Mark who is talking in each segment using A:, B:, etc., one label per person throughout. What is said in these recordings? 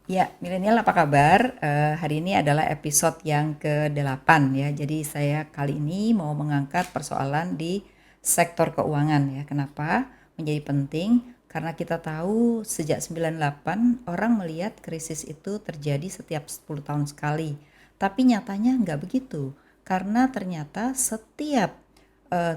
A: Ya, milenial apa kabar? Hari ini adalah episode yang ke-8 ya. Jadi saya kali ini mau mengangkat persoalan di sektor keuangan ya. Kenapa? Menjadi penting karena kita tahu sejak 98 orang melihat krisis itu terjadi setiap 10 tahun sekali. Tapi nyatanya nggak begitu. Karena ternyata setiap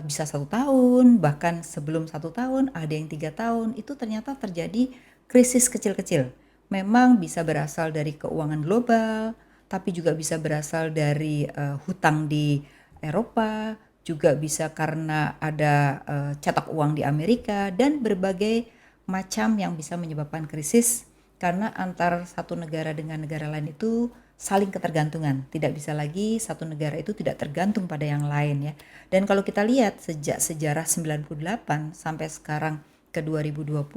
A: bisa 1 tahun, bahkan sebelum 1 tahun, ada yang 3 tahun, itu ternyata terjadi krisis kecil-kecil. Memang bisa berasal dari keuangan global, tapi juga bisa berasal dari hutang di Eropa, juga bisa karena ada cetak uang di Amerika, dan berbagai macam yang bisa menyebabkan krisis karena antar satu negara dengan negara lain itu saling ketergantungan. Tidak bisa lagi satu negara itu tidak tergantung pada yang lain ya. Dan kalau kita lihat sejak sejarah 98 sampai sekarang ke 2020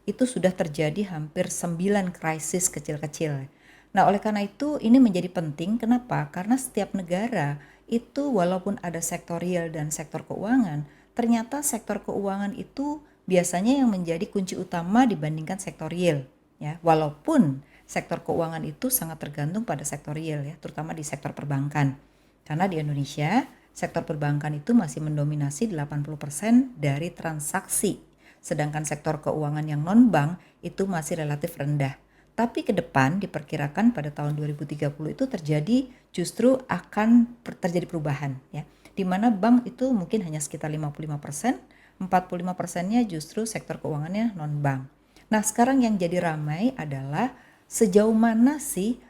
A: itu sudah terjadi hampir 9 krisis kecil-kecil. Nah, oleh karena itu ini menjadi penting. Kenapa? Karena setiap negara itu walaupun ada sektor real dan sektor keuangan, ternyata sektor keuangan itu biasanya yang menjadi kunci utama dibandingkan sektor real ya. Walaupun sektor keuangan itu sangat tergantung pada sektor real ya, terutama di sektor perbankan. Karena di Indonesia, sektor perbankan itu masih mendominasi 80% dari transaksi. Sedangkan sektor keuangan yang non-bank itu masih relatif rendah. Tapi ke depan diperkirakan pada tahun 2030 itu terjadi justru akan terjadi perubahan ya. Di mana bank itu mungkin hanya sekitar 55%, 45%-nya justru sektor keuangannya non-bank. Nah, sekarang yang jadi ramai adalah sejauh mana sih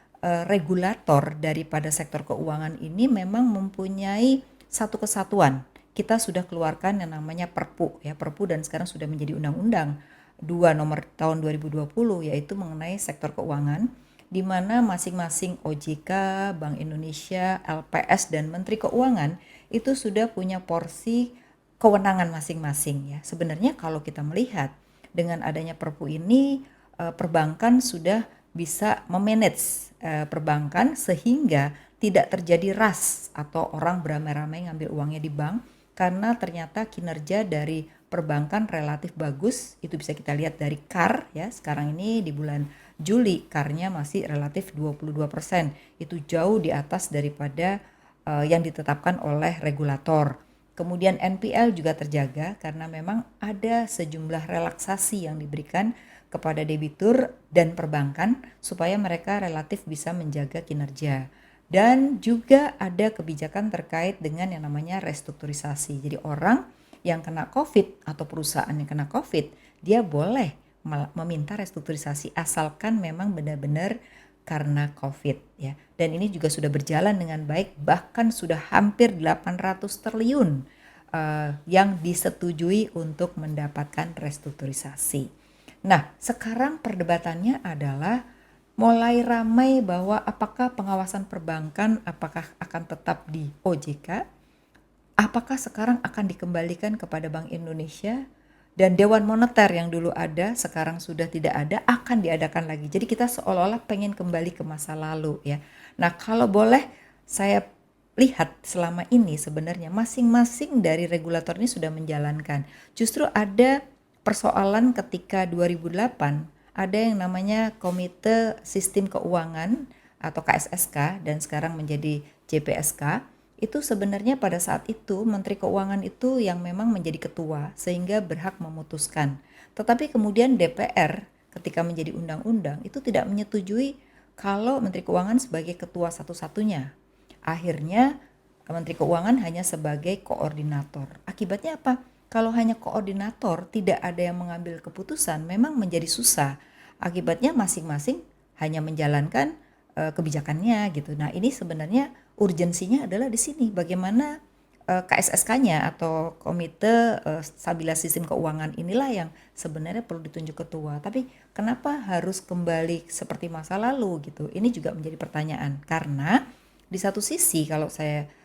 A: regulator daripada sektor keuangan ini memang mempunyai satu kesatuan. Kita sudah keluarkan yang namanya Perpu ya, Perpu dan sekarang sudah menjadi undang-undang 2 nomor tahun 2020 yaitu mengenai sektor keuangan di mana masing-masing OJK, Bank Indonesia, LPS dan Menteri Keuangan itu sudah punya porsi kewenangan masing-masing ya. Sebenarnya kalau kita melihat dengan adanya Perpu ini perbankan sudah bisa memanage perbankan sehingga tidak terjadi rush atau orang beramai-ramai ngambil uangnya di bank karena ternyata kinerja dari perbankan relatif bagus. Itu bisa kita lihat dari KAR ya. Sekarang ini di bulan Juli KAR-nya masih relatif 22%. Itu jauh di atas daripada yang ditetapkan oleh regulator. Kemudian NPL juga terjaga karena memang ada sejumlah relaksasi yang diberikan kepada debitur dan perbankan supaya mereka relatif bisa menjaga kinerja. Dan juga ada kebijakan terkait dengan yang namanya restrukturisasi. Jadi orang yang kena COVID atau perusahaan yang kena COVID, dia boleh meminta restrukturisasi asalkan memang benar-benar karena COVID ya. Dan ini juga sudah berjalan dengan baik, bahkan sudah hampir 800 triliun yang disetujui untuk mendapatkan restrukturisasi. Nah, sekarang perdebatannya adalah mulai ramai bahwa apakah pengawasan perbankan apakah akan tetap di OJK, apakah sekarang akan dikembalikan kepada Bank Indonesia, dan Dewan Moneter yang dulu ada sekarang sudah tidak ada akan diadakan lagi. Jadi kita seolah-olah pengen kembali ke masa lalu ya. Nah, kalau boleh saya lihat selama ini sebenarnya masing-masing dari regulator ini sudah menjalankan. Justru ada persoalan ketika 2008 ada yang namanya Komite Sistem Keuangan atau KSSK dan sekarang menjadi JPSK. Itu sebenarnya pada saat itu Menteri Keuangan itu yang memang menjadi ketua sehingga berhak memutuskan. Tetapi kemudian DPR ketika menjadi undang-undang itu tidak menyetujui kalau Menteri Keuangan sebagai ketua satu-satunya. Akhirnya Menteri Keuangan hanya sebagai koordinator. Akibatnya apa? Kalau hanya koordinator tidak ada yang mengambil keputusan memang menjadi susah. Akibatnya masing-masing hanya menjalankan kebijakannya gitu. Nah, ini sebenarnya urgensinya adalah di sini bagaimana KSSK-nya atau Komite Stabilitas Sistem Keuangan inilah yang sebenarnya perlu ditunjuk ketua. Tapi kenapa harus kembali seperti masa lalu gitu? Ini juga menjadi pertanyaan karena di satu sisi kalau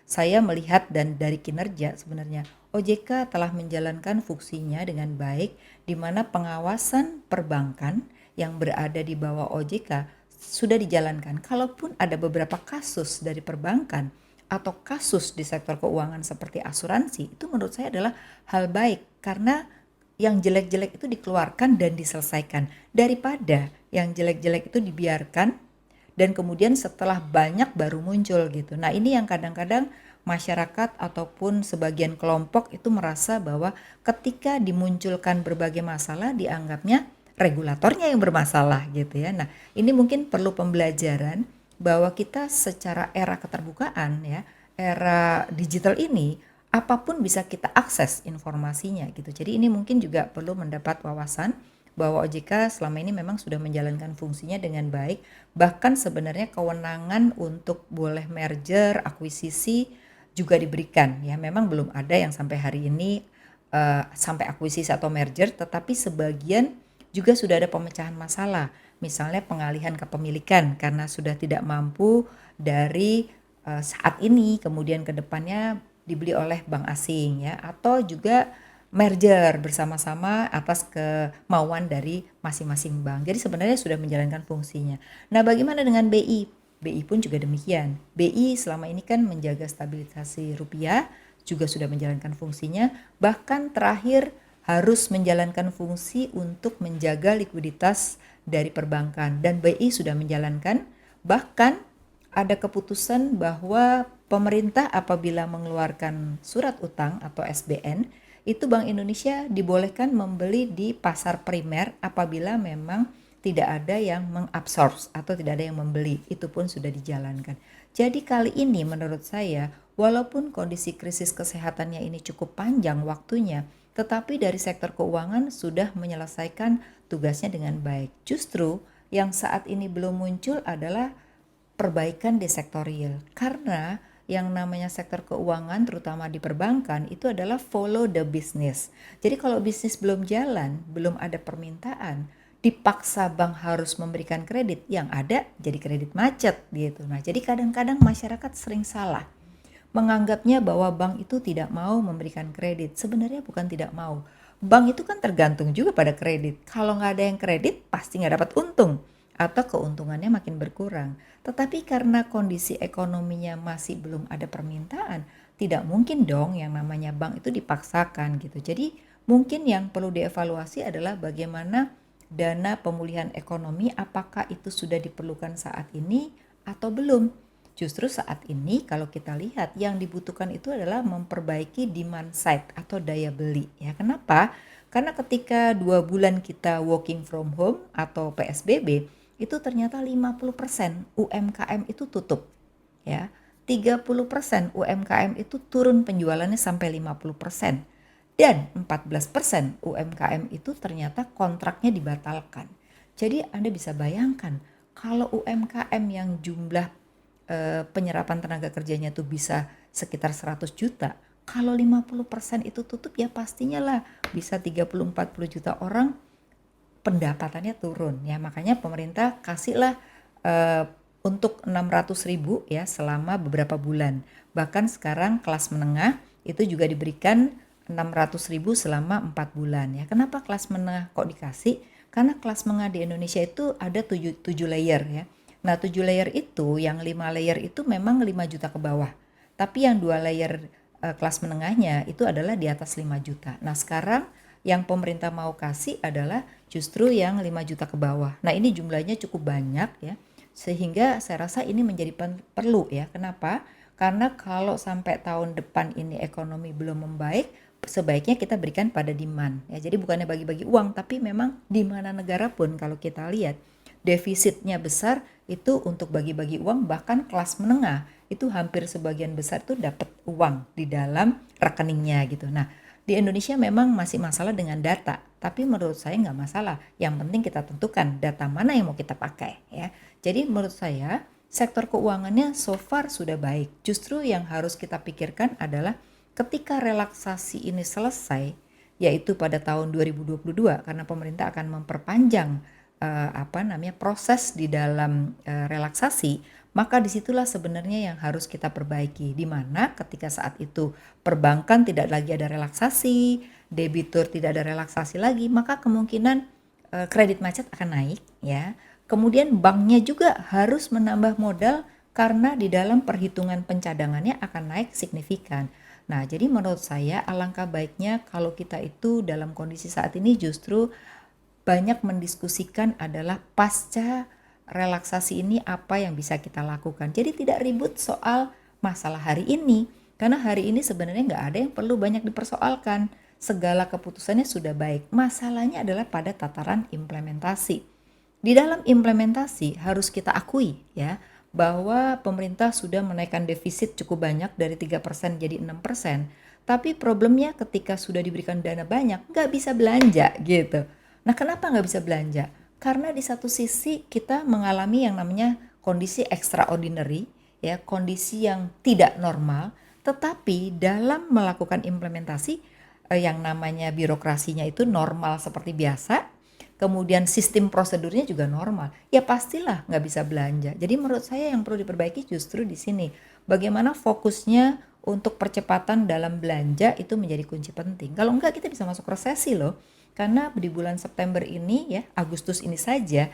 A: saya melihat dan dari kinerja sebenarnya OJK telah menjalankan fungsinya dengan baik di mana pengawasan perbankan yang berada di bawah OJK sudah dijalankan. Kalaupun ada beberapa kasus dari perbankan atau kasus di sektor keuangan seperti asuransi, itu menurut saya adalah hal baik karena yang jelek-jelek itu dikeluarkan dan diselesaikan daripada yang jelek-jelek itu dibiarkan dan kemudian setelah banyak baru muncul gitu. Nah, ini yang kadang-kadang masyarakat ataupun sebagian kelompok itu merasa bahwa ketika dimunculkan berbagai masalah dianggapnya regulatornya yang bermasalah gitu ya. Nah, ini mungkin perlu pembelajaran bahwa kita secara era keterbukaan ya, era digital ini apapun bisa kita akses informasinya gitu. Jadi ini mungkin juga perlu mendapat wawasan bahwa OJK selama ini memang sudah menjalankan fungsinya dengan baik, bahkan sebenarnya kewenangan untuk boleh merger, akuisisi juga diberikan ya. Memang belum ada yang sampai hari ini sampai akuisisi atau merger, tetapi sebagian juga sudah ada pemecahan masalah. Misalnya pengalihan kepemilikan karena sudah tidak mampu dari saat ini kemudian ke depannya dibeli oleh bank asing ya, atau juga merger bersama-sama atas kemauan dari masing-masing bank. Jadi sebenarnya sudah menjalankan fungsinya. Nah, bagaimana dengan BI? BI pun juga demikian. BI selama ini kan menjaga stabilisasi rupiah, juga sudah menjalankan fungsinya, bahkan terakhir harus menjalankan fungsi untuk menjaga likuiditas dari perbankan, dan BI sudah menjalankan. Bahkan ada keputusan bahwa pemerintah apabila mengeluarkan surat utang atau SBN, itu Bank Indonesia dibolehkan membeli di pasar primer apabila memang tidak ada yang mengabsorb atau tidak ada yang membeli. Itu pun sudah dijalankan. Jadi kali ini menurut saya, walaupun kondisi krisis kesehatannya ini cukup panjang waktunya, tetapi dari sektor keuangan sudah menyelesaikan tugasnya dengan baik. Justru yang saat ini belum muncul adalah perbaikan di sektor real, karena yang namanya sektor keuangan terutama di perbankan itu adalah follow the business. Jadi kalau bisnis belum jalan, belum ada permintaan, dipaksa bank harus memberikan kredit, yang ada jadi kredit macet gitu. Nah, jadi kadang-kadang masyarakat sering salah menganggapnya bahwa bank itu tidak mau memberikan kredit. Sebenarnya bukan tidak mau. Bank itu kan tergantung juga pada kredit. Kalau nggak ada yang kredit, pasti nggak dapat untung. Atau keuntungannya makin berkurang. Tetapi karena kondisi ekonominya masih belum ada permintaan, tidak mungkin dong yang namanya bank itu dipaksakan gitu. Jadi mungkin yang perlu dievaluasi adalah bagaimana dana pemulihan ekonomi, apakah itu sudah diperlukan saat ini atau belum. Justru saat ini kalau kita lihat yang dibutuhkan itu adalah memperbaiki demand side atau daya beli ya. Kenapa? Karena ketika 2 bulan kita working from home atau PSBB, itu ternyata 50% UMKM itu tutup ya. 30% UMKM itu turun penjualannya sampai 50%, dan 14% UMKM itu ternyata kontraknya dibatalkan. Jadi Anda bisa bayangkan kalau UMKM yang jumlah penyerapan tenaga kerjanya tuh bisa sekitar 100 juta, kalau 50% itu tutup ya pastinya lah bisa 30-40 juta orang pendapatannya turun ya. Makanya pemerintah kasihlah untuk 600.000 ya selama beberapa bulan. Bahkan sekarang kelas menengah itu juga diberikan 600.000 selama 4 bulan ya. Kenapa kelas menengah kok dikasih? Karena kelas menengah di Indonesia itu ada 7 layer ya. Nah, 7 layer itu, yang 5 layer itu memang 5 juta ke bawah. Tapi yang 2 layer kelas menengahnya itu adalah di atas 5 juta. Nah, sekarang yang pemerintah mau kasih adalah justru yang 5 juta ke bawah. Nah, ini jumlahnya cukup banyak ya. Sehingga saya rasa ini menjadi perlu ya. Kenapa? Karena kalau sampai tahun depan ini ekonomi belum membaik, sebaiknya kita berikan pada demand ya. Jadi bukannya bagi-bagi uang, tapi memang di mana negara pun kalau kita lihat defisitnya besar itu untuk bagi-bagi uang, bahkan kelas menengah itu hampir sebagian besar tuh dapat uang di dalam rekeningnya gitu. Nah, di Indonesia memang masih masalah dengan data, tapi menurut saya nggak masalah. Yang penting kita tentukan data mana yang mau kita pakai ya. Jadi menurut saya sektor keuangannya so far sudah baik. Justru yang harus kita pikirkan adalah ketika relaksasi ini selesai, yaitu pada tahun 2022, karena pemerintah akan memperpanjang proses di dalam relaksasi, maka disitulah sebenarnya yang harus kita perbaiki, di mana ketika saat itu perbankan tidak lagi ada relaksasi, debitur tidak ada relaksasi lagi, maka kemungkinan kredit macet akan naik ya. Kemudian banknya juga harus menambah modal karena di dalam perhitungan pencadangannya akan naik signifikan. Nah, jadi menurut saya alangkah baiknya kalau kita itu dalam kondisi saat ini justru banyak mendiskusikan adalah pasca relaksasi ini apa yang bisa kita lakukan. Jadi tidak ribut soal masalah hari ini, karena hari ini sebenarnya nggak ada yang perlu banyak dipersoalkan. Segala keputusannya sudah baik. Masalahnya adalah pada tataran implementasi. Di dalam implementasi harus kita akui ya bahwa pemerintah sudah menaikkan defisit cukup banyak dari 3% jadi 6%. Tapi problemnya ketika sudah diberikan dana banyak nggak bisa belanja gitu. Nah, kenapa nggak bisa belanja? Karena di satu sisi kita mengalami yang namanya kondisi extraordinary, ya, kondisi yang tidak normal, tetapi dalam melakukan implementasi yang namanya birokrasinya itu normal seperti biasa, kemudian sistem prosedurnya juga normal, ya pastilah nggak bisa belanja. Jadi menurut saya yang perlu diperbaiki justru di sini. Bagaimana fokusnya untuk percepatan dalam belanja itu menjadi kunci penting. Kalau enggak kita bisa masuk resesi loh. Karena di bulan September ini ya, Agustus ini saja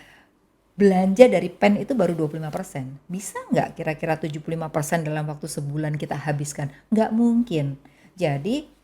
A: belanja dari pen itu baru 25%. Bisa nggak kira-kira 75% dalam waktu sebulan kita habiskan? Nggak mungkin. Jadi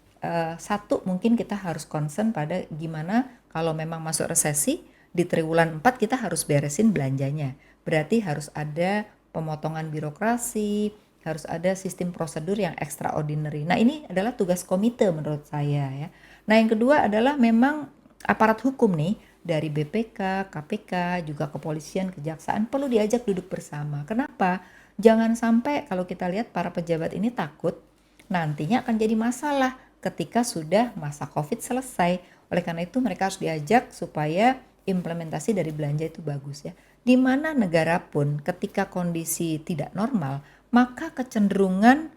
A: satu mungkin kita harus concern pada gimana kalau memang masuk resesi di triwulan 4 kita harus beresin belanjanya. Berarti harus ada pemotongan birokrasi, harus ada sistem prosedur yang extraordinary. Nah, ini adalah tugas komite menurut saya ya. Nah, yang kedua adalah memang aparat hukum nih dari BPK, KPK, juga kepolisian, kejaksaan perlu diajak duduk bersama. Kenapa? Jangan sampai kalau kita lihat para pejabat ini takut nantinya akan jadi masalah ketika sudah masa COVID selesai. Oleh karena itu mereka harus diajak supaya implementasi dari belanja itu bagus ya. Di mana negara pun ketika kondisi tidak normal, maka kecenderungan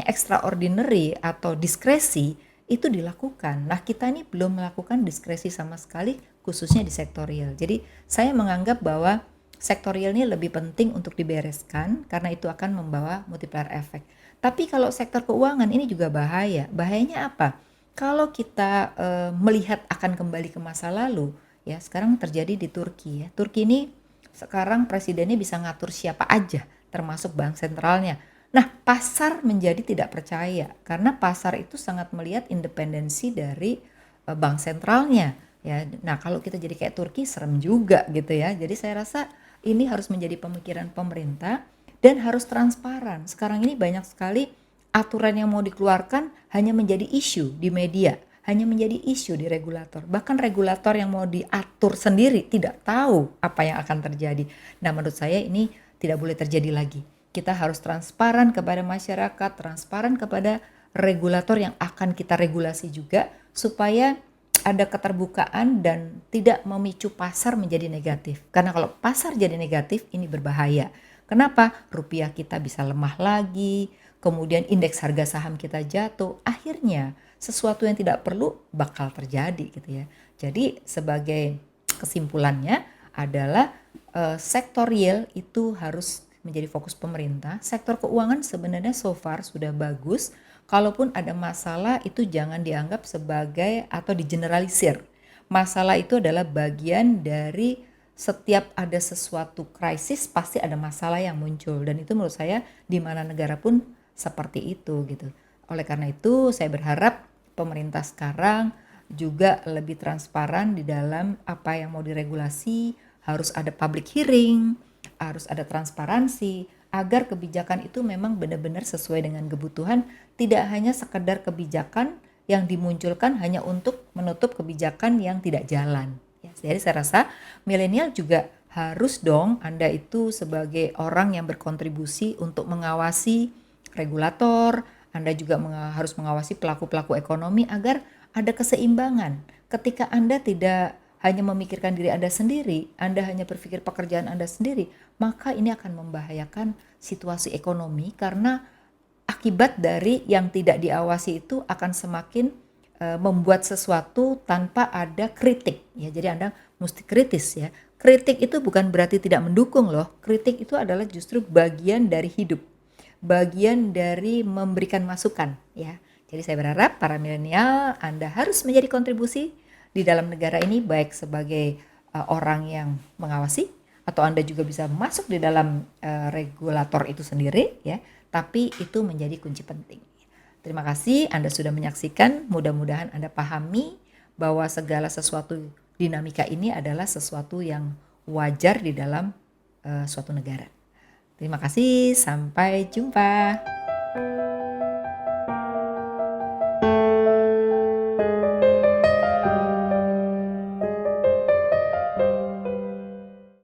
A: extraordinary atau diskresi itu dilakukan. Nah, kita ini belum melakukan diskresi sama sekali khususnya di sektor real. Jadi saya menganggap bahwa sektor real ini lebih penting untuk dibereskan karena itu akan membawa multiplier effect. Tapi kalau sektor keuangan ini juga bahaya. Bahayanya apa? Kalau kita melihat akan kembali ke masa lalu, ya sekarang terjadi di Turki ya. Turki ini sekarang presidennya bisa ngatur siapa aja, termasuk bank sentralnya. Nah, pasar menjadi tidak percaya karena pasar itu sangat melihat independensi dari bank sentralnya ya. Nah, kalau kita jadi kayak Turki serem juga gitu ya. Jadi saya rasa ini harus menjadi pemikiran pemerintah dan harus transparan. Sekarang ini banyak sekali aturan yang mau dikeluarkan hanya menjadi isu di media, hanya menjadi isu di regulator. Bahkan regulator yang mau diatur sendiri tidak tahu apa yang akan terjadi. Nah, menurut saya ini tidak boleh terjadi lagi. Kita harus transparan kepada masyarakat, transparan kepada regulator yang akan kita regulasi juga supaya ada keterbukaan dan tidak memicu pasar menjadi negatif. Karena kalau pasar jadi negatif ini berbahaya. Kenapa? Rupiah kita bisa lemah lagi, kemudian indeks harga saham kita jatuh. Akhirnya sesuatu yang tidak perlu bakal terjadi gitu ya. Jadi sebagai kesimpulannya adalah sektor real itu harus menjadi fokus pemerintah. Sektor keuangan sebenarnya so far sudah bagus. Kalaupun ada masalah itu jangan dianggap sebagai atau digeneralisir. Masalah itu adalah bagian dari setiap ada sesuatu krisis pasti ada masalah yang muncul dan itu menurut saya di mana negara pun seperti itu gitu. Oleh karena itu saya berharap pemerintah sekarang juga lebih transparan di dalam apa yang mau diregulasi, harus ada public hearing, harus ada transparansi agar kebijakan itu memang benar-benar sesuai dengan kebutuhan, tidak hanya sekedar kebijakan yang dimunculkan hanya untuk menutup kebijakan yang tidak jalan. Ya, jadi saya rasa milenial juga harus dong Anda itu sebagai orang yang berkontribusi untuk mengawasi regulator, Anda juga harus mengawasi pelaku-pelaku ekonomi agar ada keseimbangan. Ketika Anda tidak hanya memikirkan diri Anda sendiri, Anda hanya berpikir pekerjaan Anda sendiri, maka ini akan membahayakan situasi ekonomi karena akibat dari yang tidak diawasi itu akan semakin membuat sesuatu tanpa ada kritik ya. Jadi Anda mesti kritis ya. Kritik itu bukan berarti tidak mendukung loh. Kritik itu adalah justru bagian dari hidup. Bagian dari memberikan masukan ya. Jadi saya berharap para milenial Anda harus menjadi kontribusi di dalam negara ini baik sebagai orang yang mengawasi atau Anda juga bisa masuk di dalam regulator itu sendiri ya. Tapi itu menjadi kunci penting. Terima kasih Anda sudah menyaksikan. Mudah-mudahan Anda pahami bahwa segala sesuatu dinamika ini adalah sesuatu yang wajar di dalam suatu negara. Terima kasih, sampai jumpa.